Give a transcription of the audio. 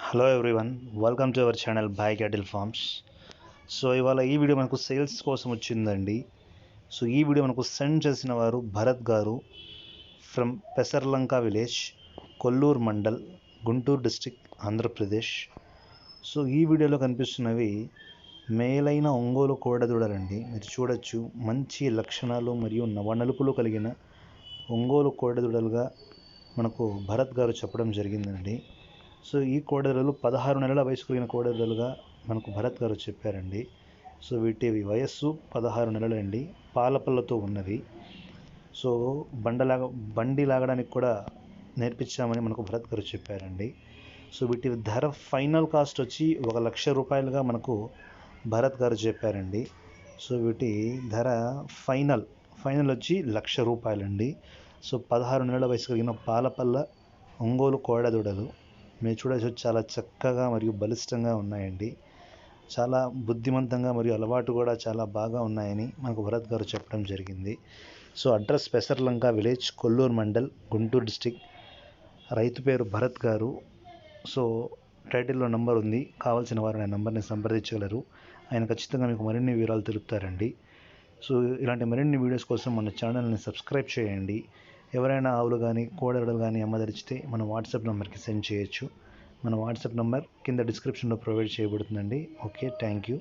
Hello everyone, welcome to our channel boy cattle farms. So ఇవాళ ఈ video మనకు sales కోసం వచ్చిందండి. సో ఈ వీడియో మనకు సెండ్ చేసిన వారు Bharat garu from Pesarlanka village, Kolluru mandal, Guntur district, Andhra Pradesh. So ఈ వీడియోలో కనిపిస్తున్నవి మేలైన ఒంగోలు కోడెదూడలండి. మీరు చూడొచ్చు, మంచి లక్షణాలు మరియు నవనలుపులు కలిగిన ఒంగోలు కోడెదూడలుగా మనకు భరత్ గారు చెప్పడం జరిగిందండి. సో ఈ కోడెదూడలు 16 నెలల వయసు కలిగిన కోడెదూడలుగా మనకు భరత్ గారు చెప్పారండి. సో వీటి వయస్సు 16 నెలలండి, పాలపళ్ళతో ఉన్నవి. సో బండి లాగడానికి కూడా నేర్పించామని మనకు భరత్ గారు చెప్పారండి. సో వీటి ధర ఫైనల్ కాస్ట్ వచ్చి 1,00,000 రూపాయలుగా మనకు భరత్ గారు చెప్పారండి. సో వీటి ధర ఫైనల్ వచ్చి 1,00,000 రూపాయలండి. సో 16 నెలల వయసు కలిగిన పాలపల్ల ఒంగోలు కోడెదూడలు మీరు చూడవచ్చు, చాలా చక్కగా మరియు బలిష్టంగా ఉన్నాయండి. చాలా బుద్ధిమంతంగా మరియు అలవాటు కూడా చాలా బాగా ఉన్నాయని మనకు భరత్ గారు చెప్పడం జరిగింది. So address Pesarlanka village, Kolluru mandal, Guntur district. రైతు పేరు భరత్ గారు. సో టైటిల్లో నంబర్ ఉంది, కావాల్సిన వారు ఆ నెంబర్ని సంప్రదించగలరు. ఆయన ఖచ్చితంగా మీకు మరిన్ని వివరాలు తెలుపుతారండి. సో ఇలాంటి మరిన్ని వీడియోస్ కోసం మన ఛానల్ని సబ్స్క్రైబ్ చేయండి. ఎవరైనా ఆవులు కానీ కోడెదూడలు కానీ అమ్మదలిచితే మన వాట్సాప్ నెంబర్కి సెండ్ చేయొచ్చు. మన వాట్సాప్ నెంబర్ కింద డిస్క్రిప్షన్లో ప్రొవైడ్ చేయబడుతుందండి. Okay, thank you.